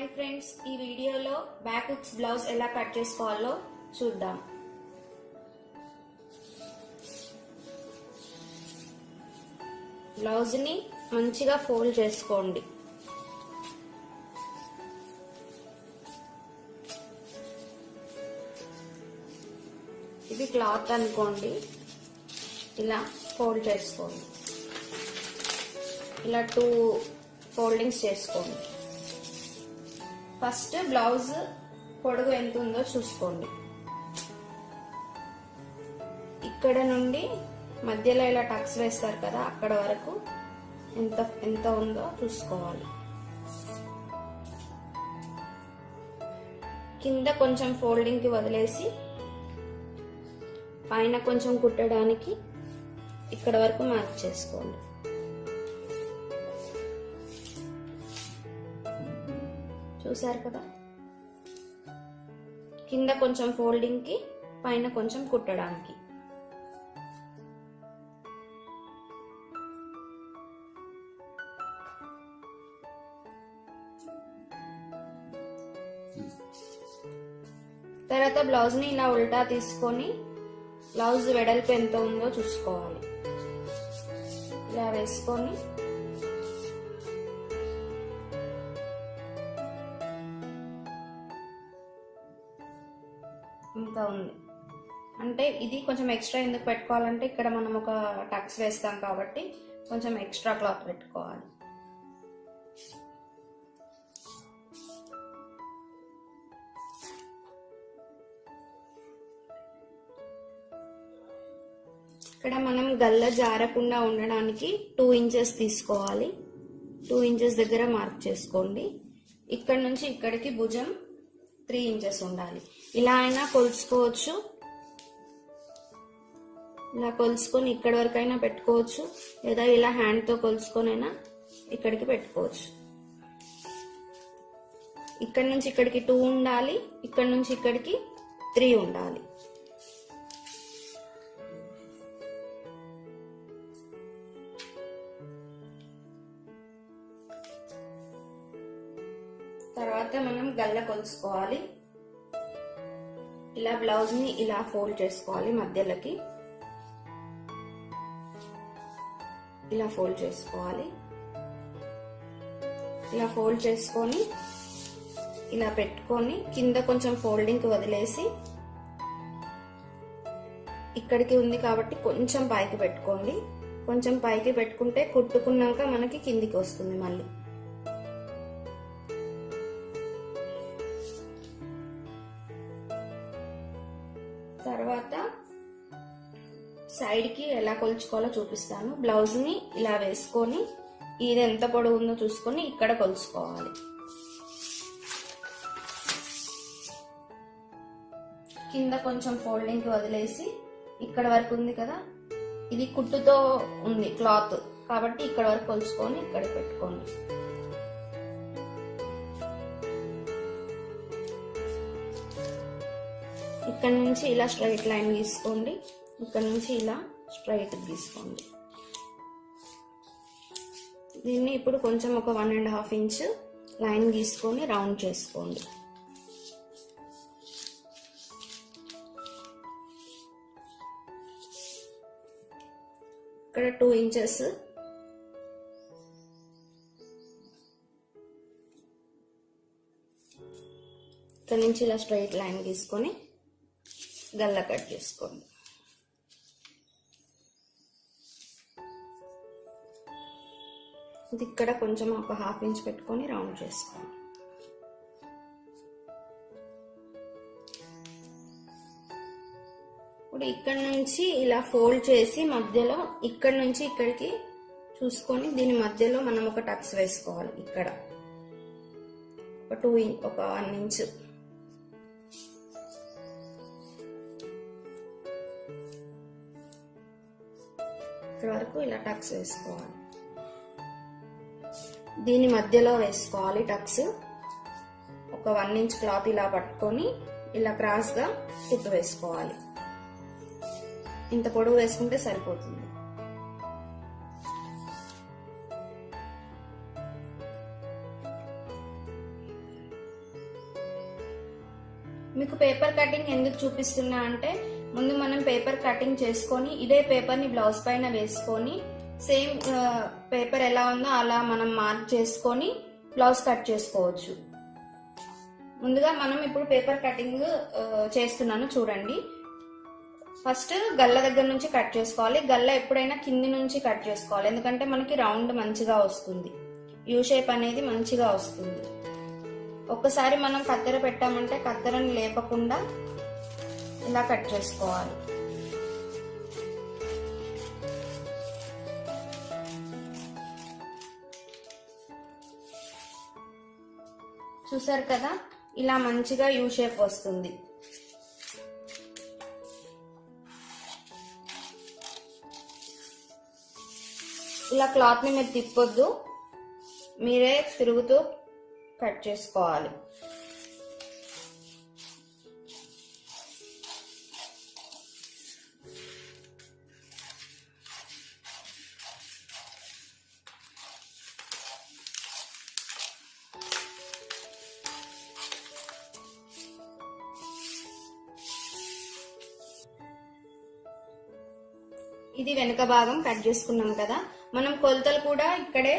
Hi friends, ఈ వీడియోలో back hooks blouse ఎలా కట్ చేసుకోవాలో చూద్దాం. బ్లౌజ్ ని మంచిగా ఫోల్డ్ చేసుకోండి. ఇది క్లాత్ అనుకోండి, ఇలా ఫోల్డ్ చేసుకోండి. ఇలా 2 ఫోల్డింగ్స్ చేసుకోండి. ఫస్ట్ బ్లౌజ్ పొడవు ఎంత ఉందో చూసుకోండి. ఇక్కడ నుండి మధ్యలో ఇలా టక్స్ వేస్తారు కదా, అక్కడ వరకు ఎంత ఉందో చూసుకోవాలి. కింద కొంచెం ఫోల్డింగ్ కి వదిలేసి పైన కొంచెం కుట్టడానికి ఇక్కడ వరకు మార్క్ చేసుకోండి. చూసారు కదా, కింద కొంచెం ఫోల్డింగ్ కి పైన కొంచెం కుట్టడానికి. తర్వాత బ్లౌజ్ ని ఇలా ఉల్టా తీసుకొని బ్లౌజ్ వెడల్పు ఎంత ఉందో చూసుకోవాలి. ఇలా వేసుకొని ఇంత ఉంది అంటే, ఇది కొంచెం ఎక్స్ట్రా ఎందుకు పెట్టుకోవాలంటే ఇక్కడ మనం ఒక టక్స్ వేస్తాం కాబట్టి కొంచెం ఎక్స్ట్రా క్లాత్ పెట్టుకోవాలి. ఇక్కడ మనం గల్ల జారకుండా ఉండడానికి 2 ఇంచెస్ తీసుకోవాలి. 2 ఇంచెస్ దగ్గర మార్క్ చేసుకోండి. ఇక్కడ నుంచి ఇక్కడికి భుజం 3 ఇంచెస్ ఉండాలి. ఇలా అయినా కొలుచుకోవచ్చు, ఇలా కొలుచుకొని ఇక్కడి వరకు అయినా పెట్టుకోవచ్చు, లేదా ఇలా హ్యాండ్ తో కొలుచుకొని అయినా ఇక్కడికి పెట్టుకోవచ్చు. ఇక్కడ నుంచి ఇక్కడికి 2 ఉండాలి, ఇక్కడ నుంచి ఇక్కడికి 3 ఉండాలి. తర్వాత మనం గల్ల కొలుసుకోవాలి. ఇలా బ్లౌజ్ ని ఇలా ఫోల్డ్ చేసుకోవాలి. మధ్యలోకి ఇలా ఫోల్డ్ చేసుకోవాలి. ఇలా ఫోల్డ్ చేసుకొని ఇలా పెట్టుకొని కింద కొంచెం ఫోల్డింగ్ వదిలేసి ఇక్కడికి ఉంది కాబట్టి కొంచెం పైకి పెట్టుకోండి. కొంచెం పైకి పెట్టుకుంటే కుట్టుకున్నాక మనకి కిందికి వస్తుంది. మళ్ళీ తర్వాత సైడ్ కి ఎలా కొలుచుకోవాలో చూపిస్తాను. బ్లౌజ్ ని ఇలా వేసుకొని ఇది ఎంత పొడవు ఉందో చూసుకొని ఇక్కడ కొలుచుకోవాలి. కింద కొంచెం ఫోల్డింగ్ కి వదిలేసి ఇక్కడ వరకు ఉంది కదా, ఇది కుట్టుతో ఉంది క్లాత్ కాబట్టి ఇక్కడ వరకు కొలుచుకొని ఇక్కడ పెట్టుకోండి. ఇక్కడ నుంచి ఇలా స్ట్రైట్ లైన్ గీసుకోండి. ఇక్కడ నుంచి ఇలా స్ట్రైట్ గీసుకోండి. దీన్ని ఇప్పుడు కొంచెం ఒక 1.5 ఇంచ్ లైన్ గీసుకొని రౌండ్ చేసుకోండి. ఇక్కడ 2 ఇంచెస్ ఇక్కడ నుంచి ఇలా స్ట్రైట్ లైన్ గీసుకొని గల్ల కట్ చేసుకోండి. ఇది ఇక్కడ కొంచెం ఒక 1/2 ఇంచ్ పెట్టుకొని రౌండ్ చేసుకోండి. ఇప్పుడు ఇక్కడ నుంచి ఇలా ఫోల్డ్ చేసి మధ్యలో ఇక్కడ నుంచి ఇక్కడికి చూసుకొని దీని మధ్యలో మనం ఒక టక్స్ వేసుకోవాలి. ఇక్కడ ఒక 1 ఇంచ్ ఇక్కడ వరకు ఇలా టక్స్ వేసుకోవాలి. దీని మధ్యలో వేసుకోవాలి టక్స్. ఒక 1 ఇంచ్ క్లాత్ ఇలా పట్టుకొని ఇలా క్రాస్ గా కుట్టు వేసుకోవాలి. ఇంత పొడవు వేసుకుంటే సరిపోతుంది. మీకు పేపర్ కటింగ్ ఎందుకు చూపిస్తున్నా అంటే ముందు మనం పేపర్ కటింగ్ చేసుకొని ఇదే పేపర్ ని బ్లౌజ్ పైన వేసుకొని సేమ్ పేపర్ ఎలా ఉందో అలా మనం మార్క్ చేసుకొని బ్లౌజ్ కట్ చేసుకోవచ్చు. ముందుగా మనం ఇప్పుడు పేపర్ కటింగ్ చేస్తున్నాను చూడండి. ఫస్ట్ గల్ల దగ్గర నుంచి కట్ చేసుకోవాలి. గల్ల ఎప్పుడైనా కింది నుంచి కట్ చేసుకోవాలి, ఎందుకంటే మనకి రౌండ్ మంచిగా వస్తుంది, యూ షేప్ అనేది మంచిగా వస్తుంది. ఒక్కసారి మనం కత్తెర పెట్టామంటే కత్తెరని లేపకుండా ఇలా కట్ చేసుకోవాలి. చూసారు కదా, ఇలా మంచిగా యూ షేప్ వస్తుంది. ఇలా క్లాత్ ని మీరు తిప్పొద్దు, మీరే తిరుగుతూ కట్ చేసుకోవాలి. ఇది వెనుక భాగం కట్ చేసుకున్నాం కదా, మనం కొలతలు కూడా ఇక్కడే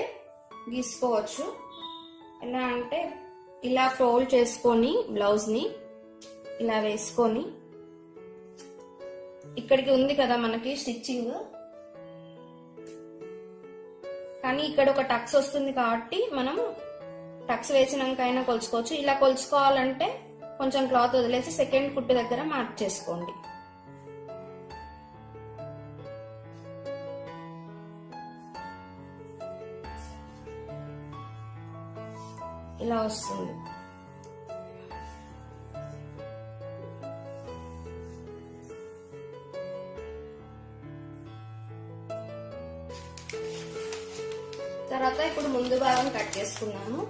గీసుకోవచ్చు. ఎలా అంటే ఇలా ఫోల్డ్ చేసుకొని బ్లౌజ్ ని ఇలా వేసుకొని, ఇక్కడికి ఉంది కదా మనకి స్టిచ్చింగ్, కానీ ఇక్కడ ఒక టక్స్ వస్తుంది కాబట్టి మనం టక్స్ వేసినాక అయినా కొలుచుకోవచ్చు. ఇలా కొలుచుకోవాలంటే కొంచెం క్లాత్ వదిలేసి సెకండ్ కుట్టు దగ్గర మార్క్ చేసుకోండి. ఇలా వస్తుంది. తర్వాత ఇప్పుడు ముందు భాగం కట్ చేసుకున్నాము.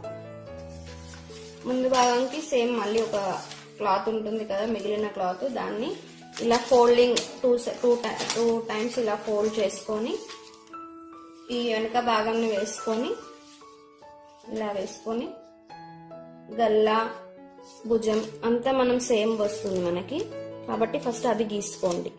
ముందు భాగానికి సేమ్ మళ్ళీ ఒక క్లాత్ ఉంటుంది కదా, మిగిలిన క్లాత్, దాన్ని ఇలా ఫోల్డింగ్ టూ టైమ్స్ ఇలా ఫోల్డ్ చేసుకొని ఈ వెనుక భాగంని వేసుకొని ఇలా వేసుకొని గల్లా భుజం అంతా మనం సేమ్ వస్తుంది మనకి, కాబట్టి ఫస్ట్ అది గీసుకోండి.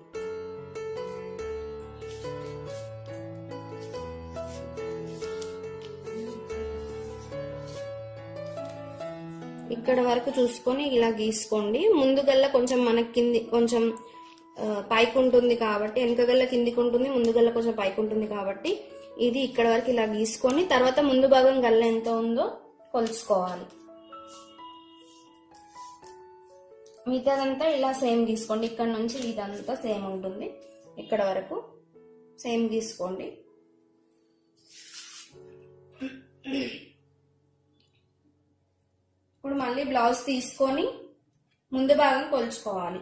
ఇక్కడ వరకు చూసుకొని ఇలా గీసుకోండి. ముందు గల్ల కొంచెం మనకి కింది కొంచెం పైకి ఉంటుంది కాబట్టి, వెనుక గల్ల కిందికి ఉంటుంది, ముందు గల్ల కొంచెం పైకి ఉంటుంది కాబట్టి ఇది ఇక్కడ వరకు ఇలా గీసుకొని తర్వాత ముందు భాగం గల్ల ఎంత ఉందో కొలుచుకోవాలి. మిగతాదంతా ఇలా సేమ్ గీసుకోండి. ఇక్కడ నుంచి ఇదంతా సేమ్ ఉంటుంది, ఇక్కడ వరకు సేమ్ గీసుకోండి. ఇప్పుడు మళ్ళీ బ్లౌజ్ తీసుకొని ముందు భాగం కొలుచుకోవాలి.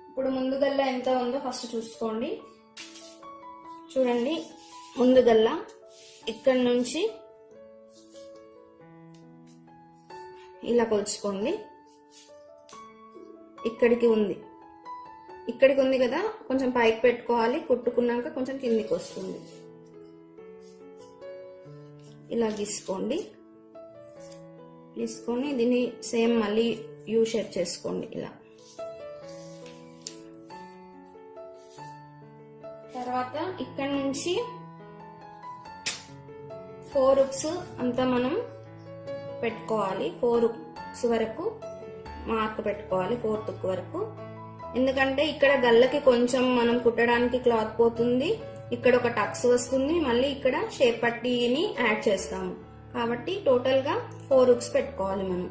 ఇప్పుడు ముందు గల్ల ఎంత ఉందో ఫస్ట్ చూసుకోండి. చూడండి, ముందు గల్ల ఇక్కడ నుంచి ఇలా కొలుచుకోండి. ఇక్కడికి ఉంది కదా, కొంచెం పైకి పెట్టుకోవాలి, కుట్టుకున్నాక కొంచెం కిందికి వస్తుంది. ఇలా గీసుకోండి. గీసుకొని దీన్ని సేమ్ మళ్ళీ యూ షేప్ చేసుకోండి ఇలా. తర్వాత ఇక్కడ నుంచి 4 హుక్స్ అంతా మనం పెట్టుకోవాలి. 4 హుక్స్ వరకు మార్క్ పెట్టుకోవాలి, 4th హుక్ వరకు. ఎందుకంటే ఇక్కడ గల్లకి కొంచెం మనం కుట్టడానికి క్లాత్ పోతుంది, ఇక్కడ ఒక టక్స్ వస్తుంది, మళ్ళీ ఇక్కడ షేప్ పట్టీని యాడ్ చేస్తాము కాబట్టి టోటల్ గా 4 హుక్స్ పెట్టుకోవాలి మనం.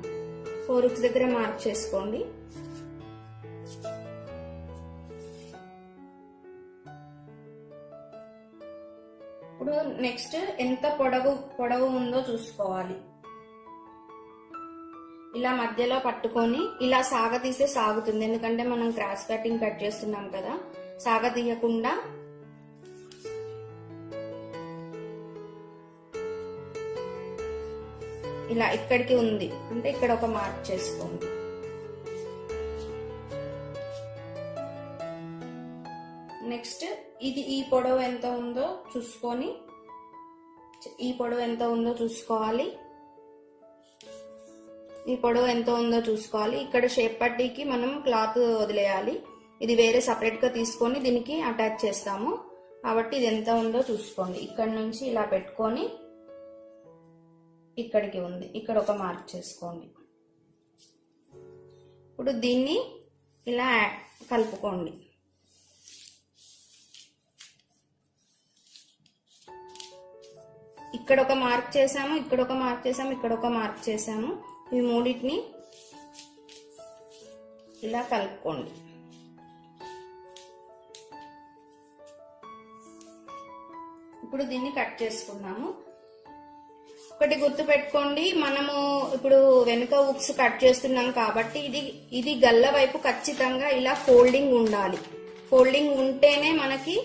4 హుక్స్ దగ్గర మార్క్ చేసుకోండి. ఇప్పుడు నెక్స్ట్ ఎంత పొడవు ఉందో చూసుకోవాలి. ఇలా మధ్యలో పట్టుకొని ఇలా సాగతీస్తే సాగుతుంది, ఎందుకంటే మనం క్రాస్ కటింగ్ కట్ చేస్తున్నాం కదా. సాగతీయకుండా ఇలా ఇక్కడికి ఉంది అంటే ఇక్కడ ఒక మార్క్ చేసుకోండి. నెక్స్ట్ ఈ పొడవు ఎంత ఉందో చూసుకోవాలి. ఈ పొడవు ఎంత ఉందో చూసుకోవాలి. ఇక్కడ షేప్ పట్టీకి మనం క్లాత్ వదిలేయాలి. ఇది వేరే సపరేట్ గా తీసుకొని దీనికి అటాచ్ చేస్తాము కాబట్టి ఇది ఎంత ఉందో చూసుకోండి. ఇక్కడ నుంచి ఇలా పెట్టుకొని ఇక్కడికి ఉంది, ఇక్కడ ఒక మార్క్ చేసుకోండి. ఇప్పుడు దీన్ని ఇలా కలుపుకోండి. ఇక్కడ ఒక మార్క్ చేసాము, ఇక్కడ ఒక మార్క్ చేసాము, ఇక్కడ ఒక మార్క్ చేసాము. ఈ మూడింటిని ఇలా కలుపుకోండి. ఇప్పుడు దీన్ని కట్ చేసుకున్నాము. ఒకటి గుర్తు పెట్టుకోండి, మనము ఇప్పుడు వెనుక ఉక్స్ కట్ చేస్తున్నాం కాబట్టి ఇది గల్ల వైపు ఖచ్చితంగా ఇలా ఫోల్డింగ్ ఉండాలి. ఫోల్డింగ్ ఉంటేనే మనకి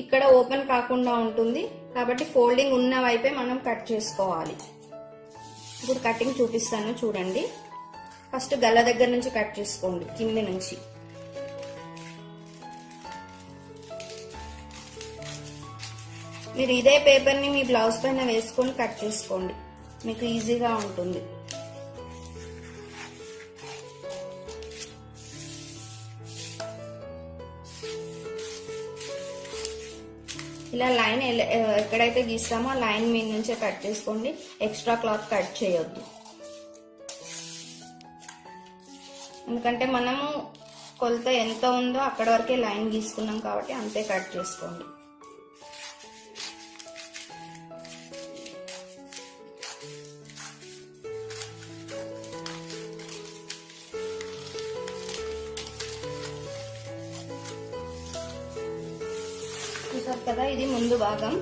ఇక్కడ ఓపెన్ కాకుండా ఉంటుంది. కాబట్టి ఫోల్డింగ్ ఉన్న వైపే మనం కట్ చేసుకోవాలి. ఇప్పుడు కటింగ్ చూపిస్తాను చూడండి. ఫస్ట్ గల్ల దగ్గర నుంచి కట్ చేసుకోండి, కింది నుంచి. మీరు ఇదే పేపర్ని మీ బ్లౌజ్ పైన వేసుకొని కట్ చేసుకోండి, మీకు ఈజీగా ఉంటుంది. ఇలా లైన్ ఎక్కడైతే గీస్తామో ఆ లైన్ మీద నుంచే కట్ చేసుకోండి. ఎక్స్ట్రా క్లాత్ కట్ చేయొద్దు, ఎందుకంటే మనము కొలత ఎంత ఉందో అక్కడ వరకే లైన్ గీసుకున్నాం కాబట్టి అంతే కట్ చేసుకోండి. చూసారు కదా, ఇది ముందు భాగం.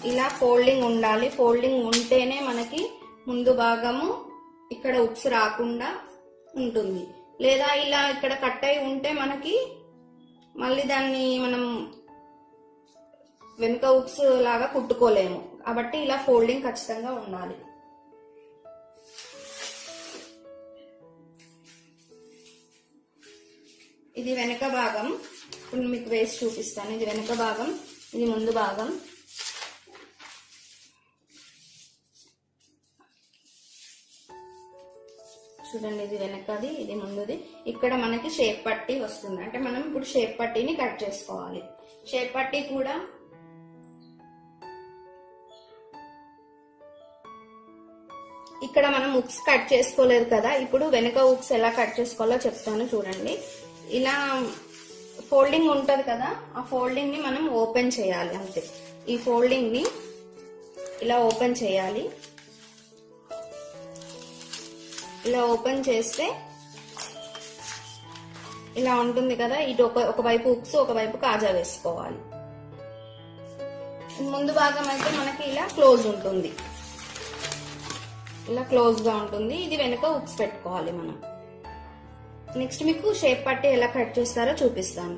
ఇలా ఫోల్డింగ్ ఉండాలి. ఫోల్డింగ్ ఉంటేనే మనకి ముందు భాగము ఇక్కడ ఉక్స్ రాకుండా ఉంటుంది. లేదా ఇలా ఇక్కడ కట్ అయి ఉంటే మనకి మళ్ళీ దాన్ని మనం వెనుక ఉక్స్ లాగా కుట్టుకోలేము. కాబట్టి ఇలా ఫోల్డింగ్ ఖచ్చితంగా ఉండాలి. ఇది వెనక భాగం. ఇప్పుడు మీకు వేసి చూపిస్తాను. ఇది వెనక భాగం, ఇది ముందు భాగం. చూడండి, ఇది వెనకది, ఇది ముందుది. ఇక్కడ మనకి షేప్ పట్టీ వస్తుంది. అంటే మనం ఇప్పుడు షేప్ పట్టీని కట్ చేసుకోవాలి. షేప్ పట్టీ కూడా ఇక్కడ మనం ఉక్స్ కట్ చేసుకోలేదు కదా, ఇప్పుడు వెనక ఉక్స్ ఎలా కట్ చేసుకోవాలో చెప్తాను చూడండి. ఇలా ఫోల్డింగ్ ఉంటది కదా, ఆ ఫోల్డింగ్ ని మనం ఓపెన్ చేయాలి అంతే. ఈ ఫోల్డింగ్ ని ఇలా ఓపెన్ చేయాలి. ఇలా ఓపెన్ చేస్తే ఇలా ఉంటుంది కదా. ఇటు ఒకవైపు ఉక్స్, ఒకవైపు కాజా వేసుకోవాలి. ముందు భాగం అయితే మనకి ఇలా క్లోజ్ ఉంటుంది, ఇలా క్లోజ్ గా ఉంటుంది. ఇది వెనుక ఉక్స్ పెట్టుకోవాలి మనం. నెక్స్ట్ మీకు షేప్ పట్టి ఎలా కట్ చేస్తారో చూపిస్తాను.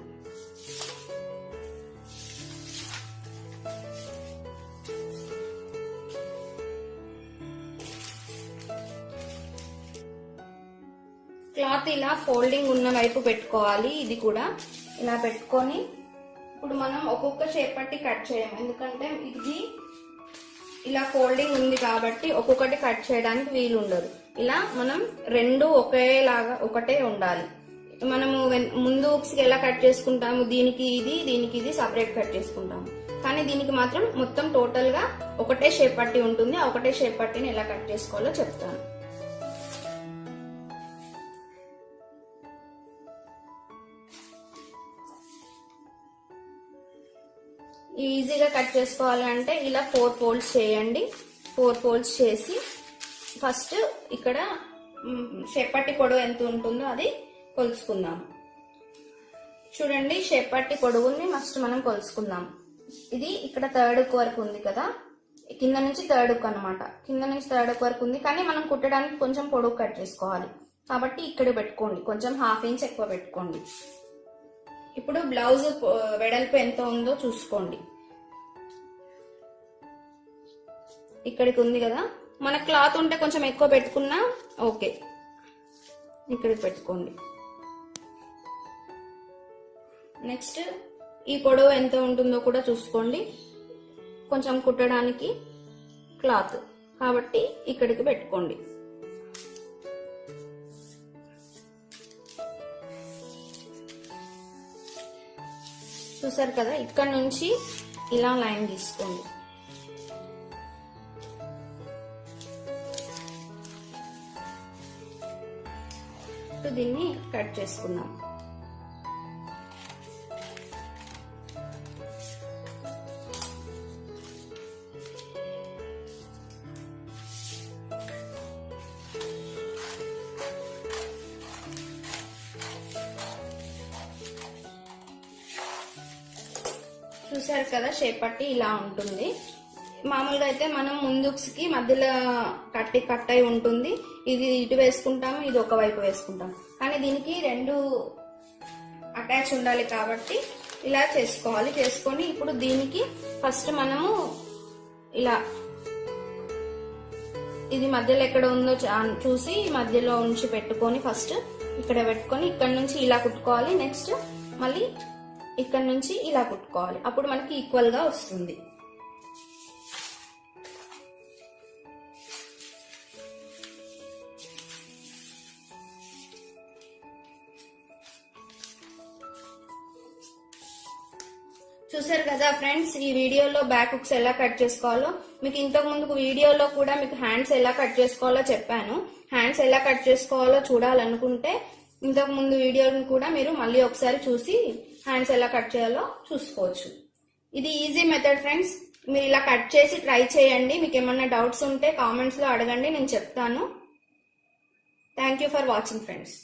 క్లాత్ ఇలా ఫోల్డింగ్ ఉన్న వైపు పెట్టుకోవాలి. ఇది కూడా ఇలా పెట్టుకొని ఇప్పుడు మనం ఒక్కొక్క షేప్ పట్టి కట్ చేయము, ఎందుకంటే ఇది ఇలా ఫోల్డింగ్ ఉంది కాబట్టి ఒక్కొక్కటి కట్ చేయడానికి వీలు ఉండదు. ఇలా మనం రెండు ఒకేలాగా ఒకటే ఉండాలి. మనము ముందు ఉక్స్కి ఎలా కట్ చేసుకుంటాము, దీనికి ఇది సపరేట్ కట్ చేసుకుంటాము. కానీ దీనికి మాత్రం మొత్తం టోటల్ గా ఒకటే షేప్ పట్టి ఉంటుంది. ఆ ఒకటే షేప్ పట్టిని ఎలా కట్ చేసుకోవాలో చెప్తాను. ఈజీగా కట్ చేసుకోవాలంటే ఇలా 4 ఫోల్డ్స్ చేయండి. 4 ఫోల్డ్స్ చేసి ఫస్ట్ ఇక్కడ షేప్ పట్టి పొడవు ఎంత ఉంటుందో అది కొలుసుకుందాం. చూడండి, షేప్ పట్టి పొడవుని ఫస్ట్ మనం కొలుసుకుందాం. ఇది ఇక్కడ థర్డ్ వరకు ఉంది కదా, కింద నుంచి థర్డ్ అనమాట. కింద నుంచి థర్డ్ వరకు ఉంది, కానీ మనం కుట్టడానికి కొంచెం పొడవు కట్ చేసుకోవాలి కాబట్టి ఇక్కడ పెట్టుకోండి, కొంచెం 1/2 ఇంచ్ ఎక్కువ పెట్టుకోండి. ఇప్పుడు బ్లౌజ్ వెడల్పు ఎంత ఉందో చూసుకోండి. ఇక్కడికి ఉంది కదా, మన క్లాత్ ఉంటే కొంచెం ఎక్కువ పెట్టుకున్నా ఓకే. ఇక్కడికి పెట్టుకోండి. నెక్స్ట్ ఈ పొడవు ఎంత ఉంటుందో కూడా చూసుకోండి. కొంచెం కుట్టడానికి క్లాత్ కాబట్టి ఇక్కడికి పెట్టుకోండి. చూసారు కదా, ఇక్కడ నుంచి ఇలా లైన్ తీసుకోండి. దీన్ని కట్ చేసుకుందాం. చూసారు కదా, షేప్ పట్టి ఇలా ఉంటుంది. మామూలుగా అయితే మనం ముందుకి మధ్యలో కట్ అయి ఉంటుంది. ఇది ఇటు వేసుకుంటాము, ఇది ఒక వైపు వేసుకుంటాం. కానీ దీనికి రెండు అటాచ్ ఉండాలి కాబట్టి ఇలా చేసుకోవాలి. చేసుకొని ఇప్పుడు దీనికి ఫస్ట్ మనము ఇలా ఇది మధ్యలో ఎక్కడ ఉందో చూసి మధ్యలో ఉంచి పెట్టుకొని ఫస్ట్ ఇక్కడ పెట్టుకొని ఇక్కడ నుంచి ఇలా కుట్టుకోవాలి. నెక్స్ట్ మళ్ళీ ఇక్కడ నుంచి ఇలా కుట్టుకోవాలి. అప్పుడు మనకి ఈక్వల్ గా వస్తుంది. చూసారు కదా ఫ్రెండ్స్, ఈ వీడియోలో బ్యాక్ హుక్స్ ఎలా కట్ చేసుకోవాలో, మీకు ఇంతకు ముందు వీడియోలో కూడా మీకు హ్యాండ్స్ ఎలా కట్ చేసుకోవాలో చెప్పాను. హ్యాండ్స్ ఎలా కట్ చేసుకోవాలో చూడాలనుకుంటే ఇంతకు ముందు వీడియోని కూడా మీరు మళ్ళీ ఒకసారి చూసి హ్యాండ్స్ ఎలా కట్ చేయాలో చూసుకోవచ్చు. ఇది ఈజీ మెథడ్ ఫ్రెండ్స్. మీరు ఇలా కట్ చేసి ట్రై చేయండి. మీకు ఏమన్నా డౌట్స్ ఉంటే కామెంట్స్ లో అడగండి, నేను చెప్తాను. Thank you for watching friends.